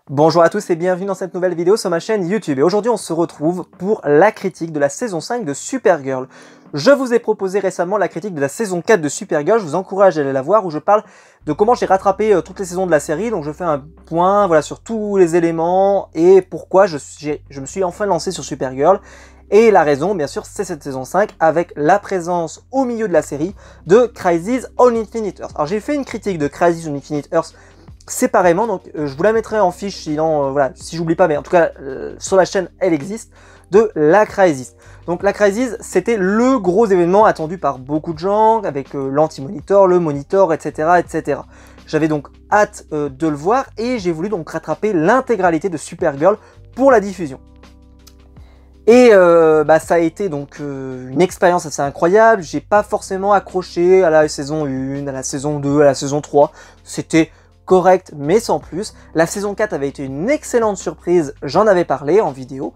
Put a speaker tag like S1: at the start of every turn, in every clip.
S1: Bonjour à tous et bienvenue dans cette nouvelle vidéo sur ma chaîne YouTube. Et aujourd'hui on se retrouve pour la critique de la saison 5 de Supergirl. Je vous ai proposé récemment la critique de la saison 4 de Supergirl, je vous encourage à aller la voir où je parle de comment j'ai rattrapé toutes les saisons de la série. Donc je fais un point voilà, sur tous les éléments et pourquoi je me suis enfin lancé sur Supergirl. Et la raison, bien sûr, c'est cette saison 5 avec la présence au milieu de la série de Crisis on Infinite Earths. Alors j'ai fait une critique de Crisis on Infinite Earths séparément, donc je vous la mettrai en fiche sinon, voilà, si j'oublie pas, mais en tout cas sur la chaîne elle existe, de la Crisis. Donc la Crisis c'était le gros événement attendu par beaucoup de gens, avec l'anti-monitor, le monitor, etc. etc. J'avais donc hâte de le voir et j'ai voulu donc rattraper l'intégralité de Supergirl pour la diffusion. Et ça a été donc une expérience assez incroyable, j'ai pas forcément accroché à la saison 1, à la saison 2, à la saison 3, c'était correct mais sans plus. La saison 4 avait été une excellente surprise, j'en avais parlé en vidéo,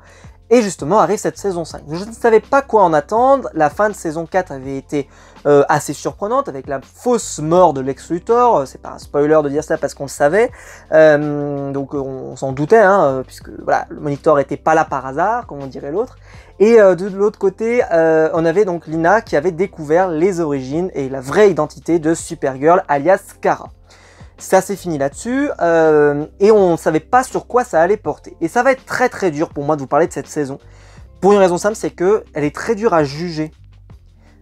S1: et justement arrive cette saison 5. Je ne savais pas quoi en attendre, la fin de saison 4 avait été assez surprenante avec la fausse mort de Lex Luthor, c'est pas un spoiler de dire ça parce qu'on le savait, donc on s'en doutait, hein, puisque voilà, le Monitor était pas là par hasard, comme on dirait l'autre. Et de l'autre côté, on avait donc Lina qui avait découvert les origines et la vraie identité de Supergirl alias Kara. Ça s'est fini là-dessus, et on ne savait pas sur quoi ça allait porter. Et ça va être très très dur pour moi de vous parler de cette saison. Pour une raison simple, c'est que elle est très dure à juger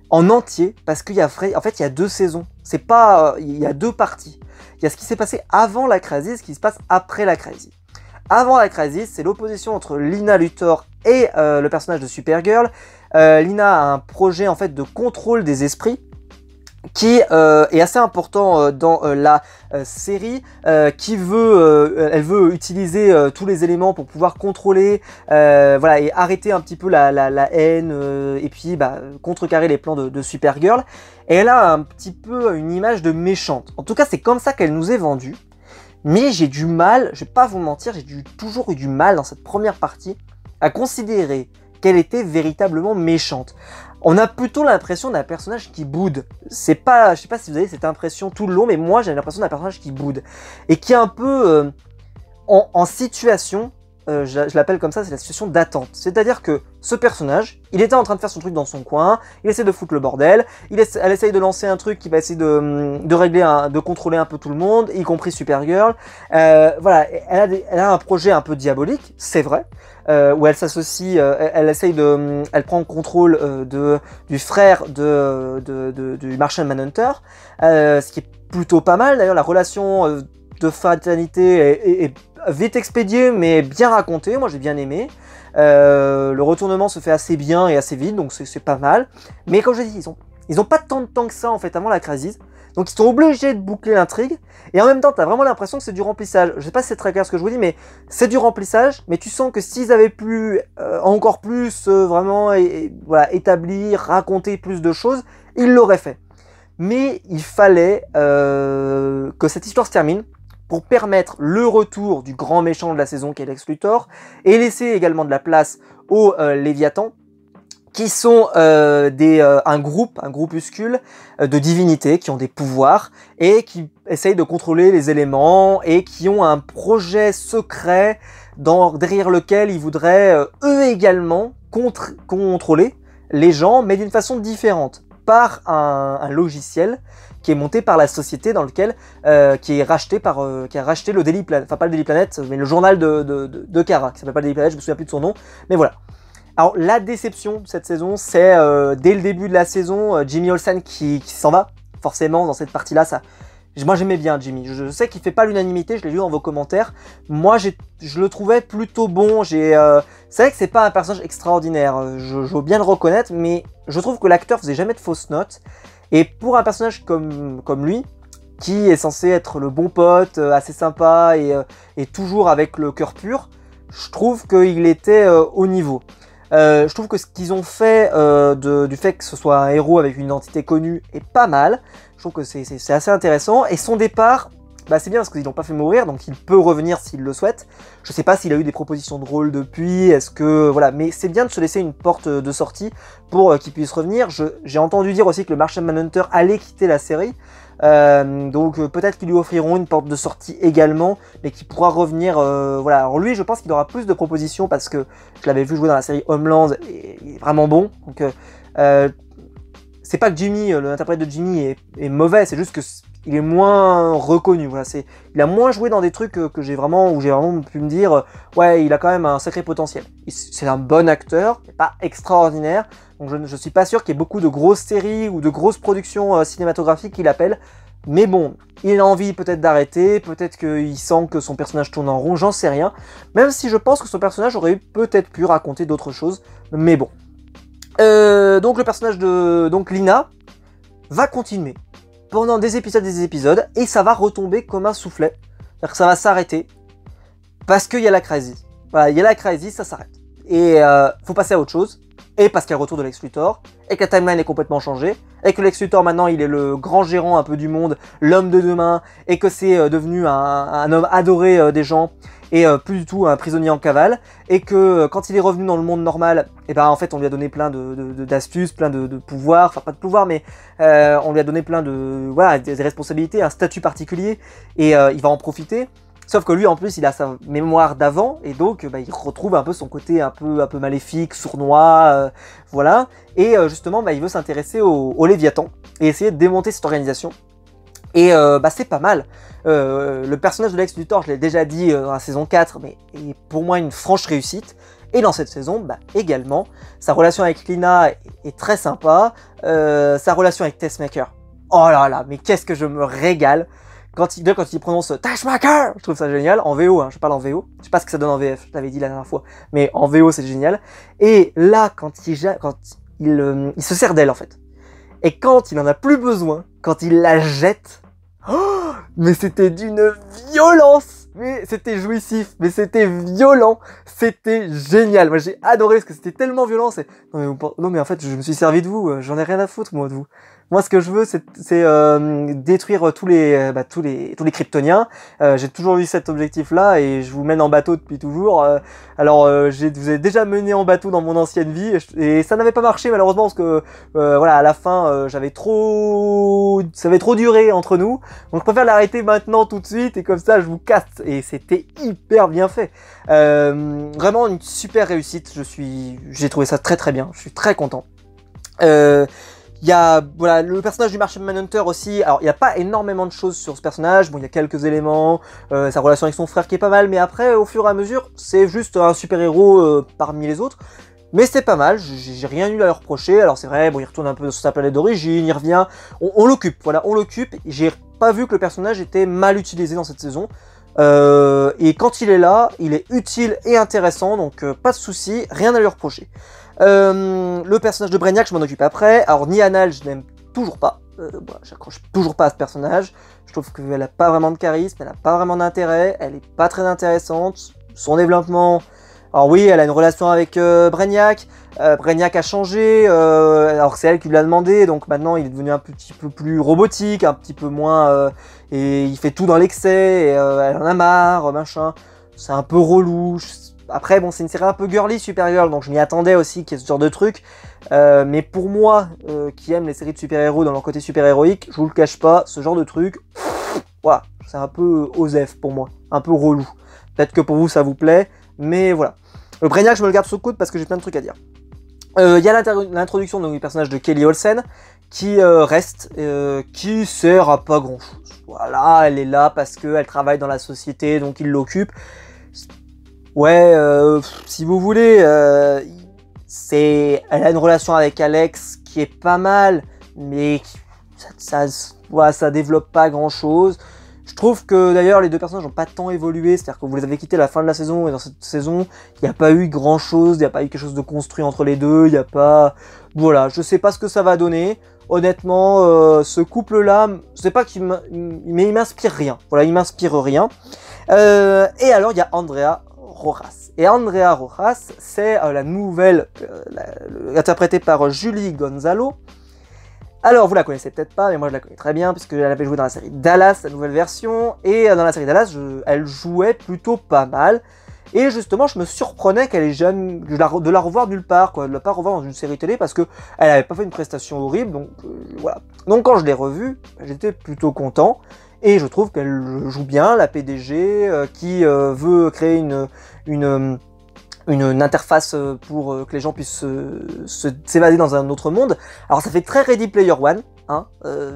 S1: en entier, parce qu'il y a, en fait, il y a deux saisons. C'est pas, il y a deux parties. Il y a ce qui s'est passé avant la Crisis, ce qui se passe après la Crisis. Avant la Crisis, c'est l'opposition entre Lina Luthor et le personnage de Supergirl. Lina a un projet en fait de contrôle des esprits, qui est assez important dans la série, qui veut, elle veut utiliser tous les éléments pour pouvoir contrôler, voilà, et arrêter un petit peu la haine, et puis contrecarrer les plans de Supergirl. Et elle a un petit peu une image de méchante. En tout cas, c'est comme ça qu'elle nous est vendue. Mais j'ai du mal, je vais pas vous mentir, j'ai toujours eu du mal dans cette première partie à considérer qu'elle était véritablement méchante. On a plutôt l'impression d'un personnage qui boude. C'est pas, je sais pas si vous avez cette impression tout le long, mais moi j'ai l'impression d'un personnage qui boude. Et qui est un peu en situation, je l'appelle comme ça, c'est la situation d'attente. C'est-à-dire que ce personnage, il était en train de faire son truc dans son coin, il essaie de foutre le bordel, elle essaye de lancer un truc qui va essayer de régler, de contrôler un peu tout le monde, y compris Supergirl. Voilà, elle a un projet un peu diabolique, c'est vrai. Où elle s'associe, elle prend contrôle du frère du Martian Manhunter, ce qui est plutôt pas mal. D'ailleurs, la relation de fraternité est vite expédiée, mais bien racontée. Moi, j'ai bien aimé. Le retournement se fait assez bien et assez vite, donc c'est pas mal. Mais comme je dis, ils ont pas tant de temps que ça en fait avant la Crisis. Donc ils sont obligés de boucler l'intrigue, et en même temps tu as vraiment l'impression que c'est du remplissage. Je sais pas si c'est très clair ce que je vous dis, mais c'est du remplissage, mais tu sens que s'ils avaient pu encore plus vraiment voilà, établir, raconter plus de choses, ils l'auraient fait. Mais il fallait que cette histoire se termine pour permettre le retour du grand méchant de la saison qui est Lex Luthor, et laisser également de la place aux Léviathans, qui sont un groupuscule de divinités qui ont des pouvoirs et qui essayent de contrôler les éléments et qui ont un projet secret derrière lequel ils voudraient eux également contrôler les gens, mais d'une façon différente, par un logiciel qui est monté par la société dans lequel qui a racheté le Daily Planet, enfin pas le Daily Planet, mais le journal de Kara, qui s'appelle pas le Daily Planet, je me souviens plus de son nom, mais voilà. Alors la déception de cette saison, c'est dès le début de la saison, Jimmy Olsen qui s'en va, forcément dans cette partie-là. Moi j'aimais bien Jimmy, je sais qu'il fait pas l'unanimité, je l'ai lu dans vos commentaires. Moi je le trouvais plutôt bon, c'est vrai que c'est pas un personnage extraordinaire, je veux bien le reconnaître, mais je trouve que l'acteur faisait jamais de fausses notes. Et pour un personnage comme lui, qui est censé être le bon pote, assez sympa et toujours avec le cœur pur, je trouve qu'il était au niveau. Je trouve que ce qu'ils ont fait du fait que ce soit un héros avec une identité connue est pas mal. Je trouve que c'est assez intéressant. Et son départ, c'est bien parce qu'ils l'ont pas fait mourir, donc il peut revenir s'il le souhaite. Je sais pas s'il a eu des propositions de rôle depuis, est-ce que... Voilà, mais c'est bien de se laisser une porte de sortie pour qu'il puisse revenir. J'ai entendu dire aussi que le Martian Manhunter allait quitter la série. Donc peut-être qu'ils lui offriront une porte de sortie également, mais qui pourra revenir. Voilà. Alors lui, je pense qu'il aura plus de propositions parce que je l'avais vu jouer dans la série Homeland et il est vraiment bon. Donc c'est pas que Jimmy, l'interprète de Jimmy est mauvais, c'est juste que il est moins reconnu. Voilà, il a moins joué dans des trucs où j'ai vraiment pu me dire ouais, il a quand même un sacré potentiel. C'est un bon acteur, mais pas extraordinaire. Donc je suis pas sûr qu'il y ait beaucoup de grosses séries ou de grosses productions cinématographiques qui l'appellent. Mais bon, il a envie peut-être d'arrêter, peut-être qu'il sent que son personnage tourne en rond, j'en sais rien. Même si je pense que son personnage aurait peut-être pu raconter d'autres choses. Mais bon. Donc le personnage de Lina va continuer pendant des épisodes et ça va retomber comme un soufflet. C'est-à-dire que ça va s'arrêter parce qu'il y a la crisis. Voilà, il y a la crisis, ça s'arrête. Et faut passer à autre chose. Et parce qu'il y a le retour de Lex Luthor, et que la timeline est complètement changée, et que Lex Luthor maintenant il est le grand gérant un peu du monde, l'homme de demain, et que c'est devenu un homme adoré des gens, et plus du tout un prisonnier en cavale, et que quand il est revenu dans le monde normal, et ben en fait on lui a donné plein d'astuces, plein de pouvoirs, enfin pas de pouvoirs, mais on lui a donné plein des responsabilités, un statut particulier, et il va en profiter. Sauf que lui, en plus, il a sa mémoire d'avant, et donc il retrouve un peu son côté un peu maléfique, sournois, voilà. Et justement, il veut s'intéresser au Léviathan, et essayer de démonter cette organisation. Et c'est pas mal. Le personnage de Lex Luthor, je l'ai déjà dit dans la saison 4, mais est pour moi une franche réussite. Et dans cette saison, également, sa relation avec Lina est très sympa. Sa relation avec Tessmaker, oh là là, mais qu'est-ce que je me régale. Quand il prononce Tessmaker, je trouve ça génial, en VO, je parle en VO, je sais pas ce que ça donne en VF, je t'avais dit la dernière fois, mais en VO c'est génial. Et là, quand il se sert d'elle en fait, et quand il en a plus besoin, quand il la jette, oh, mais c'était d'une violence, mais c'était jouissif, mais c'était violent, c'était génial, moi j'ai adoré parce que c'était tellement violent, non mais en fait je me suis servi de vous, j'en ai rien à foutre moi de vous. Moi, ce que je veux, c'est détruire tous les Kryptoniens. J'ai toujours eu cet objectif-là et je vous mène en bateau depuis toujours. Alors, je vous ai déjà mené en bateau dans mon ancienne vie et ça n'avait pas marché malheureusement parce que voilà, à la fin, ça avait trop duré entre nous. Donc, je préfère l'arrêter maintenant tout de suite et comme ça, je vous casse. Et c'était hyper bien fait. Vraiment une super réussite. J'ai trouvé ça très très bien. Je suis très content. Il y a le personnage du Martian Manhunter aussi. Alors il n'y a pas énormément de choses sur ce personnage. Bon, il y a quelques éléments, sa relation avec son frère qui est pas mal, mais après au fur et à mesure c'est juste un super héros parmi les autres. Mais c'est pas mal, j'ai rien eu à leur reprocher. Alors c'est vrai, bon, il retourne un peu sur sa planète d'origine, il revient, on l'occupe, voilà, on l'occupe. J'ai pas vu que le personnage était mal utilisé dans cette saison. Et quand il est là, il est utile et intéressant, donc pas de souci, rien à lui reprocher. Le personnage de Brainiac, je m'en occupe après. Alors Nihanal, je n'aime toujours pas. J'accroche toujours pas à ce personnage. Je trouve qu'elle a pas vraiment de charisme, elle a pas vraiment d'intérêt, elle est pas très intéressante. Son développement... Alors oui, elle a une relation avec Brainiac. Brainiac a changé, alors c'est elle qui lui a demandé, donc maintenant il est devenu un petit peu plus robotique, un petit peu moins... et il fait tout dans l'excès, et elle en a marre, machin. C'est un peu relou. Après, bon, c'est une série un peu girly, Supergirl, donc je m'y attendais aussi qu'il y ait ce genre de truc. Mais pour moi, qui aime les séries de super-héros dans leur côté super-héroïque, je vous le cache pas, ce genre de truc, voilà, c'est un peu osef pour moi, un peu relou. Peut-être que pour vous ça vous plaît, mais voilà. Le Brainiac, je me le garde sous le coude parce que j'ai plein de trucs à dire. Il y a l'introduction du personnage de Kelly Olsen qui reste, qui sert à pas grand chose. Voilà, elle est là parce qu'elle travaille dans la société, donc il l'occupe. Ouais, si vous voulez, elle a une relation avec Alex qui est pas mal, mais ça développe pas grand chose. Je trouve que d'ailleurs les deux personnages n'ont pas tant évolué, c'est-à-dire que vous les avez quittés à la fin de la saison et dans cette saison, il n'y a pas eu grand chose, il n'y a pas eu quelque chose de construit entre les deux, il n'y a pas... Voilà, je sais pas ce que ça va donner. Honnêtement, ce couple-là, je sais pas mais il m'inspire rien. Voilà, il m'inspire rien. Et alors, il y a Andrea Rojas. Et Andrea Rojas, c'est la nouvelle, interprétée par Julie Gonzalo. Alors, vous la connaissez peut-être pas, mais moi je la connais très bien, puisque elle avait joué dans la série Dallas, la nouvelle version, et dans la série Dallas, elle jouait plutôt pas mal. Et justement, je me surprenais de la revoir nulle part, quoi, de la pas revoir dans une série télé parce que elle avait pas fait une prestation horrible, donc voilà. Donc quand je l'ai revue, j'étais plutôt content. Et je trouve qu'elle joue bien, la PDG, qui veut créer une interface pour que les gens puissent s'évader dans un autre monde. Alors ça fait très Ready Player One, hein,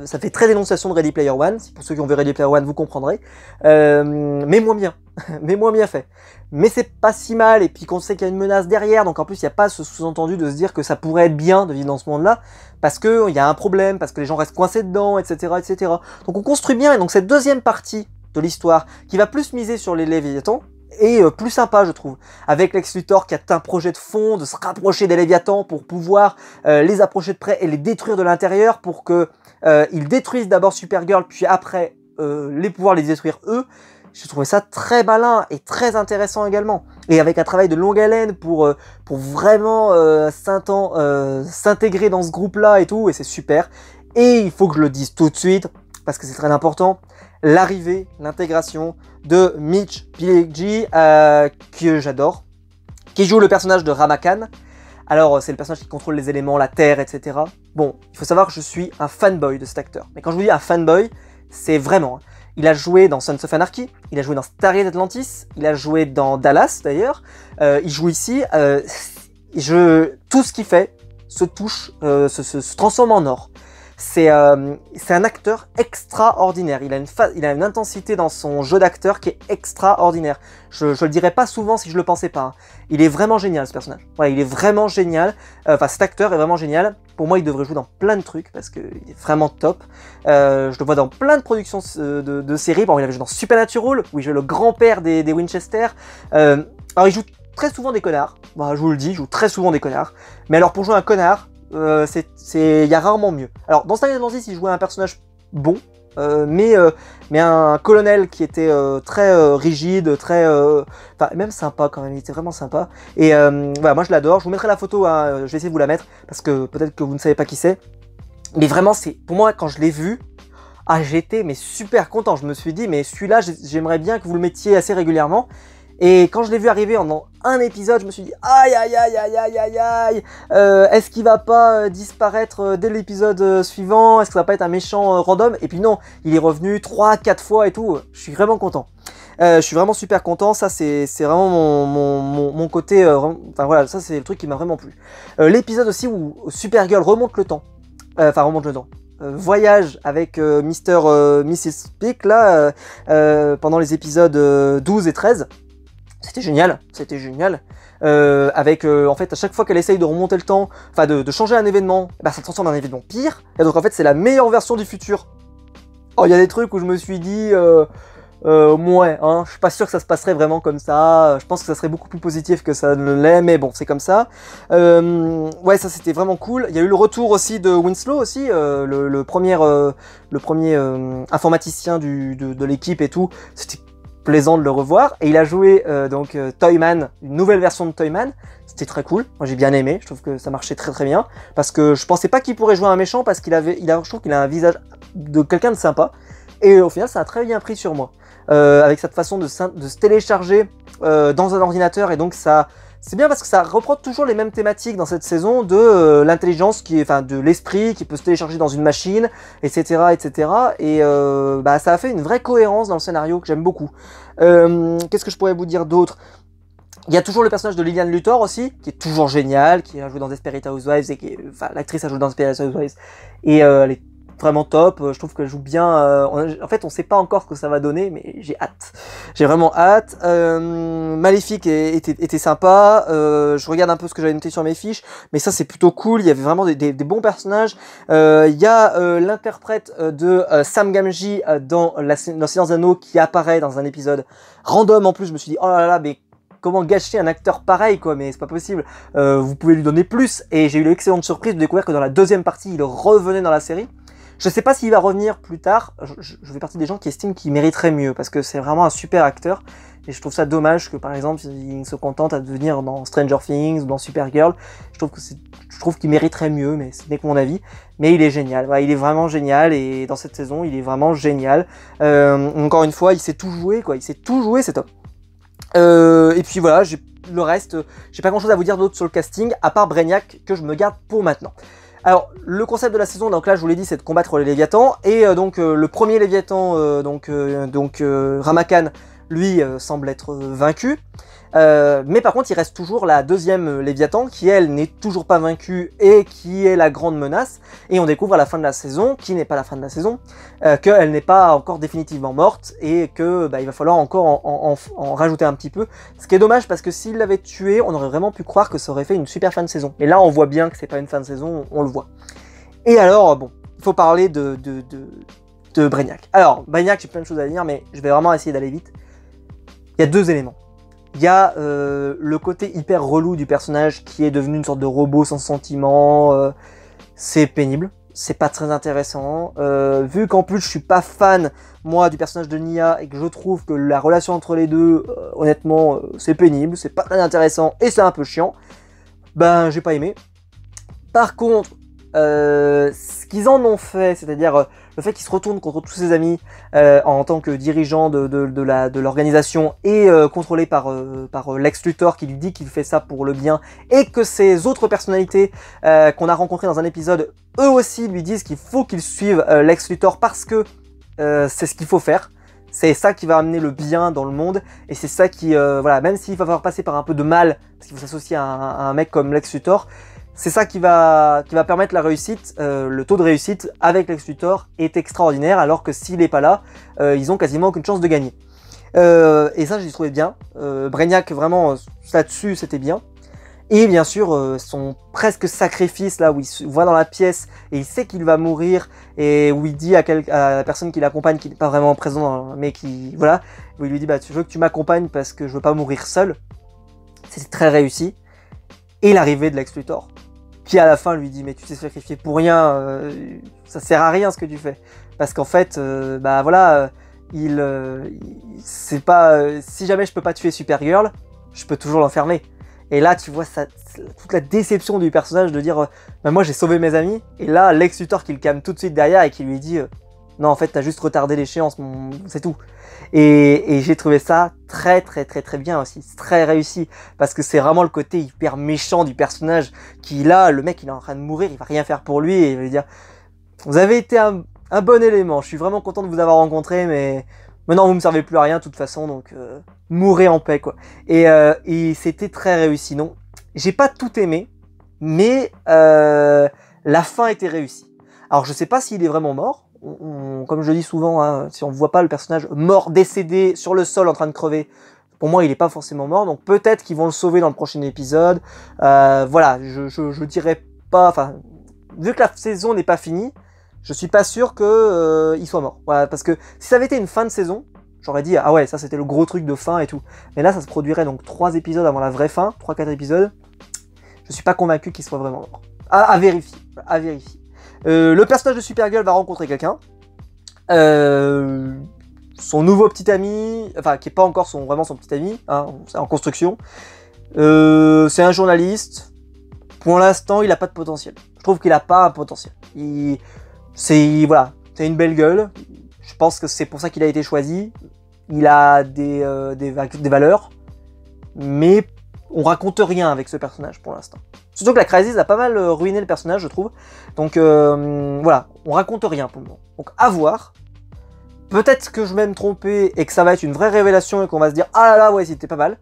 S1: ça fait très dénonciation de Ready Player One, pour ceux qui ont vu Ready Player One vous comprendrez, mais moins bien, mais moins bien fait. Mais c'est pas si mal, et puis qu'on sait qu'il y a une menace derrière, donc en plus il n'y a pas ce sous-entendu de se dire que ça pourrait être bien de vivre dans ce monde-là, parce qu'il y a un problème, parce que les gens restent coincés dedans, etc., etc. Donc on construit bien, et donc cette deuxième partie de l'histoire, qui va plus miser sur les Léviathans, et plus sympa je trouve, avec Lex Luthor qui a un projet de fond, de se rapprocher des Léviathans pour pouvoir les approcher de près et les détruire de l'intérieur pour que ils détruisent d'abord Supergirl puis après pouvoir les détruire eux. J'ai trouvé ça très malin et très intéressant également, et avec un travail de longue haleine pour vraiment s'intégrer dans ce groupe là et tout, et c'est super. Et il faut que je le dise tout de suite parce que c'est très important, l'arrivée, l'intégration de Mitch Pileggi, que j'adore, qui joue le personnage de Ramakan. Alors, c'est le personnage qui contrôle les éléments, la terre, etc. Bon, il faut savoir que je suis un fanboy de cet acteur. Mais quand je vous dis un fanboy, c'est vraiment... Il a joué dans Sons of Anarchy, il a joué dans Stargate Atlantis, il a joué dans Dallas d'ailleurs, il joue ici. Tout ce qu'il fait se se transforme en or. C'est un acteur extraordinaire, il a une intensité dans son jeu d'acteur qui est extraordinaire. Je le dirais pas souvent si je le pensais pas, hein. Il est vraiment génial ce personnage, ouais, il est vraiment génial, enfin cet acteur est vraiment génial. Pour moi il devrait jouer dans plein de trucs parce qu'il est vraiment top. Je le vois dans plein de productions de séries, bon, il avait joué dans Supernatural, où il joue le grand-père des Winchester. Alors il joue très souvent des connards, bah, je vous le dis, il joue très souvent des connards, mais alors pour jouer un connard, il y a rarement mieux. Alors dans Stargate Atlantis il jouait un personnage bon, mais un colonel qui était très rigide, très enfin même sympa quand même, il était vraiment sympa. Et voilà, moi je l'adore, je vous mettrai la photo, hein, je vais essayer de vous la mettre parce que peut-être que vous ne savez pas qui c'est, mais vraiment c'est, pour moi quand je l'ai vu, j'étais mais super content. Je me suis dit mais celui-là j'aimerais bien que vous le mettiez assez régulièrement. Et quand je l'ai vu arriver en un épisode, je me suis dit aïe aïe aïe aïe aïe aïe aïe, est-ce qu'il va pas disparaître dès l'épisode suivant? Est-ce que ça va pas être un méchant random? Et puis non, il est revenu 3-4 fois et tout. Je suis vraiment content. Je suis vraiment super content. Ça c'est vraiment mon côté. Enfin voilà, ça c'est le truc qui m'a vraiment plu. L'épisode aussi où Supergirl remonte le temps. Enfin remonte le temps. Voyage avec Mrs. Peak là pendant les épisodes 12 et 13. C'était génial, c'était génial. En fait, à chaque fois qu'elle essaye de remonter le temps, enfin de changer un événement, bah, ça transforme en un événement pire. Et donc en fait, c'est la meilleure version du futur. Oh, il y a des trucs où je me suis dit, ouais, hein, je suis pas sûr que ça se passerait vraiment comme ça. Je pense que ça serait beaucoup plus positif que ça ne l'est, mais bon, c'est comme ça. Ouais, ça c'était vraiment cool. Il y a eu le retour aussi de Winslow aussi, le premier informaticien de l'équipe et tout. C'était plaisant de le revoir, et il a joué Toyman, une nouvelle version de Toyman. C'était très cool, moi j'ai bien aimé, je trouve que ça marchait très très bien, parce que je pensais pas qu'il pourrait jouer un méchant, parce je trouve qu'il a un visage de quelqu'un de sympa, et au final ça a très bien pris sur moi, avec cette façon de se télécharger dans un ordinateur, et donc ça... C'est bien parce que ça reprend toujours les mêmes thématiques dans cette saison de l'intelligence, de l'esprit qui peut se télécharger dans une machine, etc., etc. Et bah, ça a fait une vraie cohérence dans le scénario que j'aime beaucoup. Qu'est-ce que je pourrais vous dire d'autre? Il y a toujours le personnage de Lillian Luthor aussi, qui est toujours génial, qui a joué dans Desperate Housewives, et l'actrice a joué dans Desperate Housewives, et elle est vraiment top. Je trouve qu'elle joue bien. En fait, on sait pas encore ce que ça va donner, mais j'ai hâte. J'ai vraiment hâte. Maléfique était sympa. Je regarde un peu ce que j'avais noté sur mes fiches, mais ça c'est plutôt cool. Il y avait vraiment des bons personnages. Il y a l'interprète de Sam Gamgee dans Silence des Anneaux qui apparaît dans un épisode random. En plus, je me suis dit oh là là, mais comment gâcher un acteur pareil, quoi, mais c'est pas possible. Vous pouvez lui donner plus. Et j'ai eu l'excellente surprise de découvrir que dans la deuxième partie, il revenait dans la série. Je sais pas s'il va revenir plus tard, je fais partie des gens qui estiment qu'il mériterait mieux, parce que c'est vraiment un super acteur, et je trouve ça dommage que par exemple il se contente à devenir dans Stranger Things ou dans Supergirl. Je trouve qu'il mériterait mieux, mais ce n'est que mon avis. Mais il est génial, ouais, il est vraiment génial, et dans cette saison il est vraiment génial. Encore une fois, il sait tout jouer, quoi, il sait tout jouer, c'est top. Et puis voilà, le reste, j'ai pas grand chose à vous dire d'autre sur le casting, à part Brainiac, que je me garde pour maintenant. Alors, le concept de la saison, donc là je vous l'ai dit, c'est de combattre les Léviathans, et donc le premier Léviathan, Ramakan, lui, semble être vaincu. Mais par contre, il reste toujours la deuxième Léviathan, qui elle n'est toujours pas vaincue et qui est la grande menace. Et on découvre à la fin de la saison, qui n'est pas la fin de la saison, qu'elle n'est pas encore définitivement morte et que il va falloir encore en rajouter un petit peu. Ce qui est dommage parce que s'il l'avait tuée, on aurait vraiment pu croire que ça aurait fait une super fin de saison. Mais là, on voit bien que c'est pas une fin de saison, on le voit. Et alors, bon, il faut parler de Brainiac. Alors, Brainiac, j'ai plein de choses à dire, mais je vais vraiment essayer d'aller vite. Il y a deux éléments. Il y a le côté hyper relou du personnage qui est devenu une sorte de robot sans sentiment. C'est pénible, c'est pas très intéressant. Vu qu'en plus je suis pas fan, moi, du personnage de Nia et que je trouve que la relation entre les deux, honnêtement, c'est pénible, c'est pas très intéressant et c'est un peu chiant, ben j'ai pas aimé. Par contre, ce qu'ils en ont fait, c'est-à-dire le fait qu'il se retourne contre tous ses amis en tant que dirigeant de l'organisation et contrôlé par Lex Luthor qui lui dit qu'il fait ça pour le bien et que ces autres personnalités qu'on a rencontrées dans un épisode, eux aussi lui disent qu'il faut qu'ils suivent Lex Luthor parce que c'est ce qu'il faut faire. C'est ça qui va amener le bien dans le monde et c'est ça qui, voilà, même s'il va falloir passer par un peu de mal parce qu'il faut s'associer à un mec comme Lex Luthor, c'est ça qui va permettre la réussite, le taux de réussite avec Lex Luthor est extraordinaire, alors que s'il n'est pas là, ils ont quasiment aucune chance de gagner. Et ça, j'ai trouvé bien. Brainiac, vraiment, là-dessus, c'était bien. Et bien sûr, son presque sacrifice, là, où il se voit dans la pièce, et il sait qu'il va mourir, et où il dit à la personne qui l'accompagne, qui n'est pas vraiment présent, mais qui, voilà, où il lui dit, bah, je veux que tu m'accompagnes parce que je veux pas mourir seul. C'est très réussi. Et l'arrivée de Lex Luthor, qui à la fin lui dit mais tu t'es sacrifié pour rien, ça sert à rien ce que tu fais. Parce qu'en fait, bah voilà, c'est pas, si jamais je peux pas tuer Supergirl, je peux toujours l'enfermer. Et là tu vois ça, toute la déception du personnage de dire bah moi j'ai sauvé mes amis, et là Lex Luthor qui le calme tout de suite derrière et qui lui dit non en fait t'as juste retardé l'échéance, c'est tout. Et j'ai trouvé ça très bien aussi, c'est très réussi, parce que c'est vraiment le côté hyper méchant du personnage, qui là, le mec il est en train de mourir, il va rien faire pour lui, et il va lui dire vous avez été un bon élément, je suis vraiment content de vous avoir rencontré, mais maintenant vous me servez plus à rien de toute façon, donc mourrez en paix quoi. Et c'était très réussi, non, j'ai pas tout aimé, mais la fin était réussie. Alors je sais pas s'il est vraiment mort. Comme je le dis souvent, hein, si on ne voit pas le personnage mort, décédé, sur le sol en train de crever, pour moi il n'est pas forcément mort, donc peut-être qu'ils vont le sauver dans le prochain épisode. Voilà, je dirais pas, enfin, vu que la saison n'est pas finie, je suis pas sûr qu'il soit mort. Voilà, parce que si ça avait été une fin de saison, j'aurais dit, ah ouais, ça c'était le gros truc de fin et tout. Mais là ça se produirait donc 3 épisodes avant la vraie fin, 3-4 épisodes, je suis pas convaincu qu'il soit vraiment mort. À vérifier, à vérifier. Le personnage de Supergirl va rencontrer quelqu'un. Son nouveau petit ami, enfin qui n'est pas encore vraiment son petit ami, hein, c'est en construction. C'est un journaliste. Pour l'instant, il n'a pas de potentiel. Je trouve qu'il n'a pas un potentiel. Voilà, c'est une belle gueule. Je pense que c'est pour ça qu'il a été choisi. Il a des valeurs, mais on raconte rien avec ce personnage pour l'instant. Surtout que la Crisis a pas mal ruiné le personnage, je trouve. Donc voilà, on raconte rien pour le moment. Donc à voir. Peut-être que je vais me tromper et que ça va être une vraie révélation et qu'on va se dire ah là là, ouais, c'était pas mal.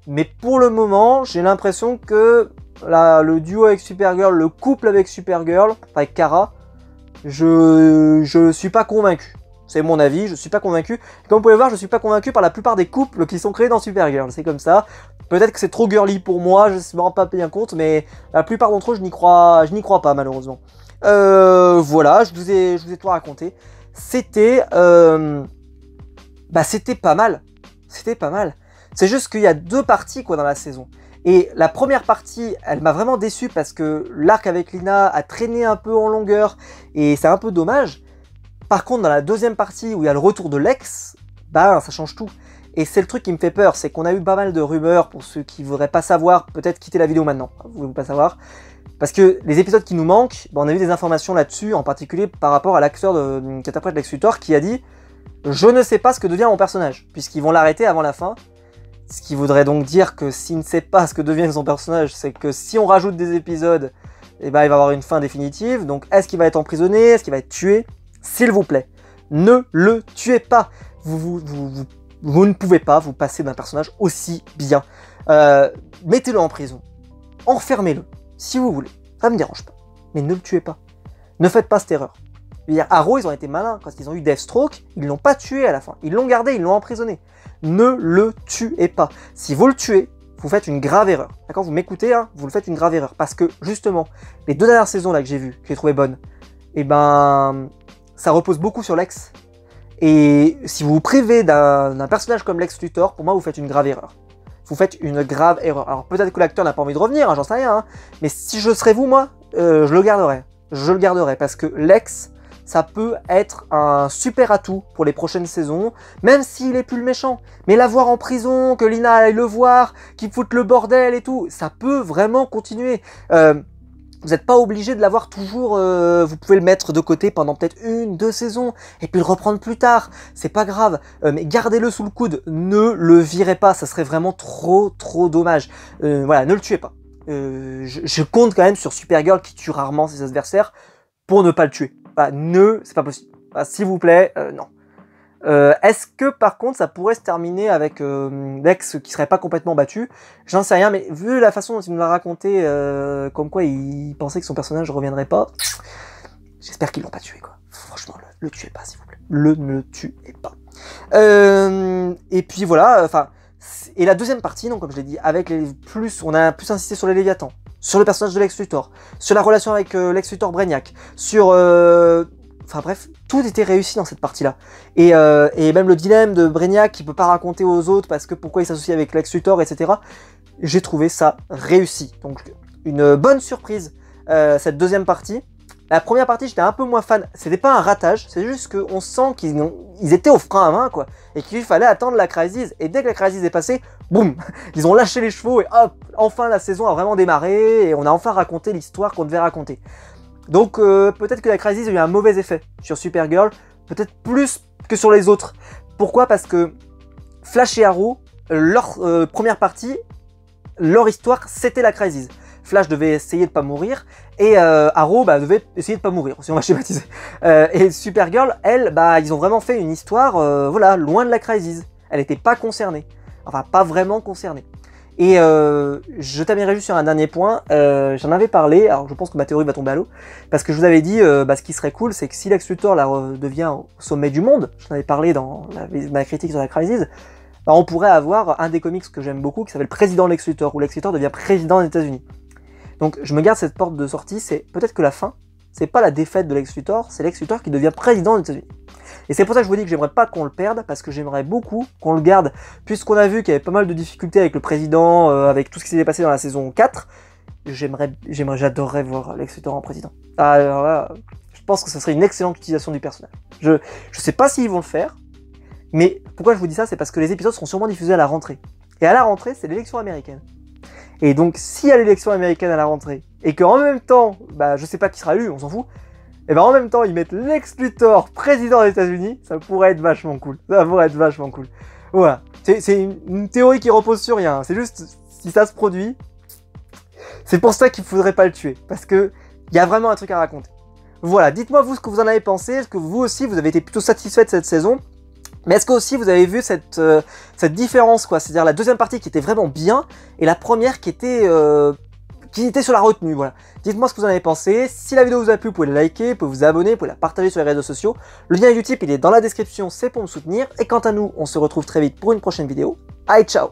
S1: Mais pour le moment, j'ai l'impression que le duo avec Supergirl, le couple avec Supergirl, avec Kara, je suis pas convaincu. C'est mon avis, je suis pas convaincu. Comme vous pouvez voir, je suis pas convaincu par la plupart des couples qui sont créés dans Supergirl. C'est comme ça. Peut-être que c'est trop girly pour moi, je me rends pas bien compte, mais la plupart d'entre eux, je n'y crois pas malheureusement. Voilà, je vous ai tout raconté. C'était c'était pas mal. C'était pas mal. C'est juste qu'il y a 2 parties quoi dans la saison. Et la première partie, elle m'a vraiment déçu parce que l'arc avec Lina a traîné un peu en longueur et c'est un peu dommage. Par contre, dans la deuxième partie où il y a le retour de Lex, bah ça change tout. Et c'est le truc qui me fait peur, c'est qu'on a eu pas mal de rumeurs, pour ceux qui voudraient pas savoir, peut-être quitter la vidéo maintenant, vous voulez pas savoir. Parce que les épisodes qui nous manquent, on a eu des informations là-dessus, en particulier par rapport à l'acteur qui interprète Lex Luthor, qui a dit « Je ne sais pas ce que devient mon personnage », puisqu'ils vont l'arrêter avant la fin. Ce qui voudrait donc dire que s'il ne sait pas ce que devient son personnage, c'est que si on rajoute des épisodes, eh ben, il va avoir une fin définitive. Donc est-ce qu'il va être emprisonné? Est-ce qu'il va être tué? S'il vous plaît, ne le tuez pas. Vous ne pouvez pas vous passer d'un personnage aussi bien. Mettez-le en prison. Enfermez-le, si vous voulez. Ça me dérange pas. Mais ne le tuez pas. Ne faites pas cette erreur. Je veux dire, Arrow, ils ont été malins. Quand ils ont eu Deathstroke, ils l'ont pas tué à la fin. Ils l'ont gardé, ils l'ont emprisonné. Ne le tuez pas. Si vous le tuez, vous faites une grave erreur. D'accord? Vous m'écoutez, hein? Vous le faites une grave erreur. Parce que, justement, les 2 dernières saisons là que j'ai vues, que j'ai trouvées bonnes, eh ben, ça repose beaucoup sur Lex. Et si vous vous privez d'un personnage comme Lex Luthor, pour moi, vous faites une grave erreur. Vous faites une grave erreur. Alors peut-être que l'acteur n'a pas envie de revenir, hein, j'en sais rien, hein, mais si je serais vous, moi, je le garderais. Je le garderais, parce que Lex, ça peut être un super atout pour les prochaines saisons, même s'il est plus le méchant. Mais l'avoir en prison, que Lina aille le voir, qu'il foute le bordel et tout, ça peut vraiment continuer. Vous n'êtes pas obligé de l'avoir toujours, vous pouvez le mettre de côté pendant peut-être 1, 2 saisons, et puis le reprendre plus tard, c'est pas grave, mais gardez-le sous le coude, ne le virez pas, ça serait vraiment trop dommage. Voilà, ne le tuez pas. Je compte quand même sur Supergirl qui tue rarement ses adversaires pour ne pas le tuer. Voilà, c'est pas possible. Voilà, s'il vous plaît, non. Est-ce que par contre ça pourrait se terminer avec Lex qui serait pas complètement battu? J'en sais rien, mais vu la façon dont il nous l'a raconté, comme quoi il pensait que son personnage ne reviendrait pas, j'espère qu'ils l'ont pas tué, quoi. Franchement, le tuez pas, s'il vous plaît. Ne le tuez pas. Et puis voilà, enfin, et la deuxième partie, donc comme je l'ai dit, avec on a plus insisté sur les Léviathans, sur le personnage de Lex Luthor, sur la relation avec Lex Luthor Brainiac, sur enfin bref, tout était réussi dans cette partie-là. Et même le dilemme de Brainiac qui peut pas raconter aux autres parce que pourquoi il s'associe avec Lex Luthor, etc. J'ai trouvé ça réussi. Donc une bonne surprise, cette deuxième partie. La première partie, j'étais un peu moins fan. C'était pas un ratage, c'est juste qu'on sent qu'ils étaient au frein à main, quoi. Et qu'il fallait attendre la crisis. Et dès que la crisis est passée, boum, ils ont lâché les chevaux et hop, enfin la saison a vraiment démarré et on a enfin raconté l'histoire qu'on devait raconter. Donc peut-être que la crisis a eu un mauvais effet sur Supergirl, peut-être plus que sur les autres. Pourquoi? Parce que Flash et Arrow, leur première partie, leur histoire, c'était la crisis. Flash devait essayer de pas mourir, et Arrow devait essayer de pas mourir, si on va schématiser. Et Supergirl, elle, ils ont vraiment fait une histoire, voilà, loin de la crisis. Elle n'était pas concernée. Enfin, pas vraiment concernée. Et je terminerai juste sur un dernier point, j'en avais parlé, alors je pense que ma théorie va tomber à l'eau, parce que je vous avais dit, ce qui serait cool, c'est que si Lex Luthor devient au sommet du monde, j'en avais parlé dans ma critique sur la crisis, on pourrait avoir un des comics que j'aime beaucoup, qui s'appelle Président Lex Luthor, où Lex Luthor devient président des États-Unis. Donc je me garde cette porte de sortie, c'est peut-être que la fin, c'est pas la défaite de Lex Luthor, c'est Lex Luthor qui devient président des États-Unis. Et c'est pour ça que je vous dis que j'aimerais pas qu'on le perde, parce que j'aimerais beaucoup qu'on le garde, puisqu'on a vu qu'il y avait pas mal de difficultés avec le président, avec tout ce qui s'était passé dans la saison 4, j'adorerais voir Lex Luthor en président. Alors là, je pense que ça serait une excellente utilisation du personnage. Je sais pas s'ils vont le faire, mais pourquoi je vous dis ça, c'est parce que les épisodes seront sûrement diffusés à la rentrée. Et à la rentrée, c'est l'élection américaine. Et donc, s'il y a l'élection américaine à la rentrée, et qu'en même temps, je sais pas qui sera élu, on s'en fout, et en même temps, ils mettent Lex Luthor président des États-Unis, ça pourrait être vachement cool. Ça pourrait être vachement cool. Voilà. C'est une théorie qui repose sur rien. C'est juste, si ça se produit, c'est pour ça qu'il faudrait pas le tuer. Parce que il y a vraiment un truc à raconter. Voilà. Dites-moi vous ce que vous en avez pensé. Est-ce que vous aussi, vous avez été plutôt satisfait de cette saison? Mais est-ce que aussi vous avez vu cette différence, quoi? C'est-à-dire la deuxième partie qui était vraiment bien, et la première qui était sur la retenue, voilà. Dites-moi ce que vous en avez pensé. Si la vidéo vous a plu, vous pouvez la liker, vous pouvez vous abonner, vous pouvez la partager sur les réseaux sociaux. Le lien Utip, il est dans la description, c'est pour me soutenir. Et quant à nous, on se retrouve très vite pour une prochaine vidéo. Allez, ciao!